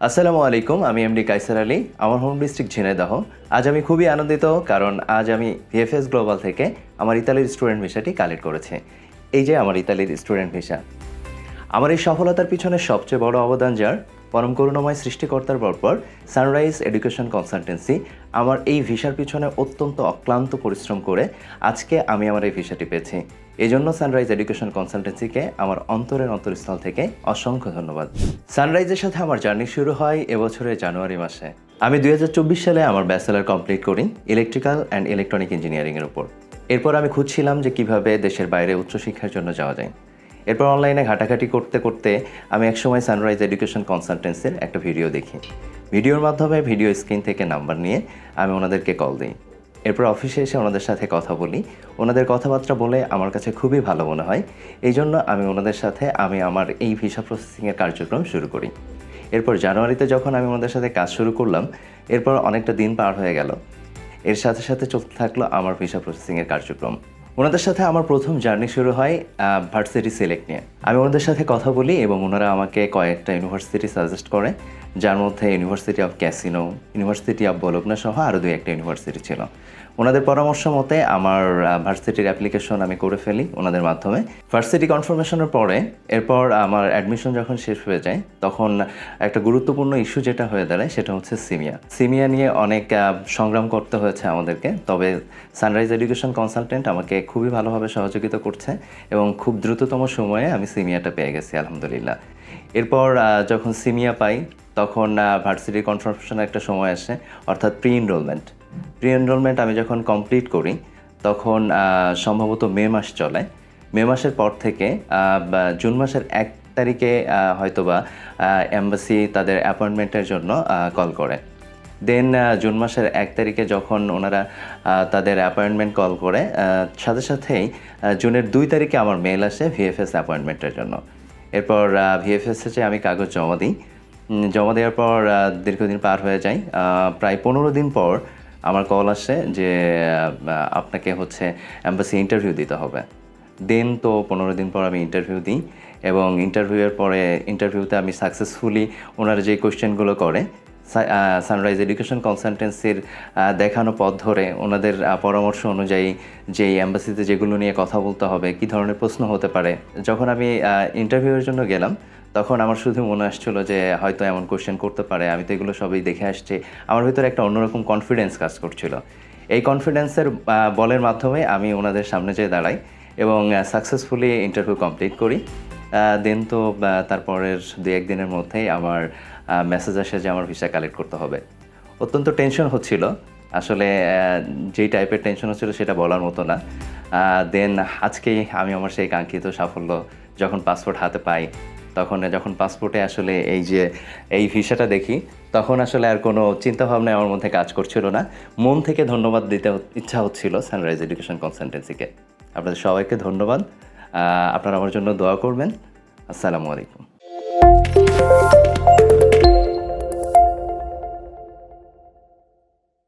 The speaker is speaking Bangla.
আসসালামু আলাইকুম, আমি এমডি কায়সার আলী। আমার হোম ডিস্ট্রিক্ট ঝিনাইদহ। আজ আমি খুবই আনন্দিত, কারণ আজ আমি ভিএফএস গ্লোবাল থেকে আমার ইতালির স্টুডেন্ট ভিসাটি কালেক্ট করেছি। এই যে আমার ইতালির স্টুডেন্ট ভিসা। আমার এই সফলতার পিছনে সবচেয়ে বড় অবদান যার, পরম করুণাময় সৃষ্টিকর্তার পরপর সানরাইজ এডুকেশন কনসালটেন্সি আমার এই ভিসার পিছনে অত্যন্ত অক্লান্ত পরিশ্রম করে আজকে আমি আমার এই ভিসাটি পেয়েছি। এই জন্য সানরাইজ এডুকেশন কনসালটেন্সিকে আমার অন্তরের অন্তরস্থল থেকে অসংখ্য ধন্যবাদ। সানরাইজের সাথে আমার জার্নি শুরু হয় এবছরের জানুয়ারি মাসে। আমি 2024 সালে আমার ব্যাচেলর কমপ্লিট করি ইলেকট্রিক্যাল অ্যান্ড ইলেকট্রনিক ইঞ্জিনিয়ারিংয়ের উপর। এরপর আমি খুঁজছিলাম যে কিভাবে দেশের বাইরে উচ্চশিক্ষার জন্য যাওয়া যায়। এরপর অনলাইনে ঘাটাঘাটি করতে করতে আমি একসময় সানরাইজ এডুকেশন কনসালটেন্সির একটা ভিডিও দেখি। ভিডিওর মাধ্যমে ভিডিও স্ক্রিন থেকে নাম্বার নিয়ে আমি ওনাদেরকে কল দিই। এরপর অফিসে এসে ওনাদের সাথে কথা বলি। ওনাদের কথাবার্তা বলে আমার কাছে খুবই ভালো মনে হয়। এই জন্য আমি ওনাদের সাথে আমার এই ভিসা প্রসেসিংয়ের কার্যক্রম শুরু করি। এরপর জানুয়ারিতে যখন আমি ওনাদের সাথে কাজ শুরু করলাম, এরপর অনেকটা দিন পার হয়ে গেল। এর সাথে সাথে চলতে থাকলো আমার ভিসা প্রসেসিংয়ের কার্যক্রম। ওনাদের সাথে আমার প্রথম জার্নি শুরু হয় ভার্সিটি সিলেক্ট নিয়ে। আমি ওনাদের সাথে কথা বলি এবং ওনারা আমাকে কয়েকটা ইউনিভার্সিটি সাজেস্ট করে, যার মধ্যে University of Cassino, University of Bologna সহ আরও 2-1টা ইউনিভার্সিটি ছিল। ওনাদের পরামর্শ মতে আমার ভার্সিটির অ্যাপ্লিকেশন আমি করে ফেলি ওনাদের মাধ্যমে। ভার্সিটি কনফার্মেশনের পরে এরপর আমার অ্যাডমিশন যখন শেষ হয়ে যায়, তখন একটা গুরুত্বপূর্ণ ইস্যু যেটা হয়ে দাঁড়ায় সেটা হচ্ছে সিমিয়া নিয়ে অনেক সংগ্রাম করতে হয়েছে আমাদেরকে। তবে সানরাইজ এডুকেশন কনসালটেন্ট আমাকে খুবই ভালোভাবে সহযোগিতা করছে এবং খুব দ্রুততম সময়ে আমি সিমিয়াটা পেয়ে গেছি আলহামদুলিল্লাহ। এরপর যখন সিমিয়া পাই, তখন ভার্সিটি কনফার্মেশনের একটা সময় আসে, অর্থাৎ প্রি এনরোলমেন্ট আমি যখন কমপ্লিট করি, তখন সম্ভবত মে মাস চলে। মে মাসের পর থেকে জুন মাসের 1 তারিখে হয়তোবা এম্বাসি তাদের অ্যাপয়েন্টমেন্টের জন্য কল করে। দেন জুন মাসের 1 তারিখে যখন ওনারা তাদের অ্যাপয়েন্টমেন্ট কল করে, সাথে সাথেই জুনের 2 তারিখে আমার মেল আসে ভিএফএস অ্যাপয়েন্টমেন্টের জন্য। এরপর ভিএফএসে আমি কাগজ জমা দিই। জমা দেওয়ার পর দীর্ঘদিন পার হয়ে যায়। প্রায় 15 দিন পর আমার কল আসে যে আপনাকে হচ্ছে এম্বাসি ইন্টারভিউ দিতে হবে। দেন তো 15 দিন পর আমি ইন্টারভিউ দিই এবং ইন্টারভিউতে আমি সাকসেসফুলি ওনারা যে কোয়েশ্চেনগুলো করে, সানরাইজ এডুকেশন কনসালটেন্সির দেখানো পথ ধরে ওনাদের পরামর্শ অনুযায়ী যে এম্বাসিতে যেগুলো নিয়ে কথা বলতে হবে, কী ধরনের প্রশ্ন হতে পারে, যখন আমি ইন্টারভিউয়ের জন্য গেলাম, তখন আমার শুধু মনে আসছিলো যে হয়তো এমন কোয়েশ্চেন করতে পারে। আমি তো এগুলো সবই দেখে আসছি। আমার ভিতরে একটা অন্যরকম কনফিডেন্স কাজ করছিল। এই কনফিডেন্সের বলের মাধ্যমে আমি ওনাদের সামনে যেয়ে দাঁড়াই এবং সাকসেসফুলি ইন্টারভিউ কমপ্লিট করি। দেন তো তারপরের 2-1 দিনের মধ্যেই আমার মেসেজ আসে যে আমার ভিসা কালেক্ট করতে হবে। অত্যন্ত টেনশন হচ্ছিল। আসলে যেই টাইপের টেনশন হচ্ছিল সেটা বলার মতো না। দেন আজকেই আমি আমার সেই কাঙ্ক্ষিত সাফল্য যখন পাসপোর্ট হাতে পাই, যখন পাসপোর্টে আসলে এই ভিসাটা দেখি, তখন আসলে আর কোনো চিন্তাভাবনা আমার মধ্যে কাজ করছিল না। মন থেকে ধন্যবাদ দিতে ইচ্ছা হচ্ছিল সানরাইজ এডুকেশন কনসালটেন্সিকে। আপনাদের সবাইকে ধন্যবাদ। আপনারা আমার জন্য দোয়া করবেন। আসসালামু আলাইকুম।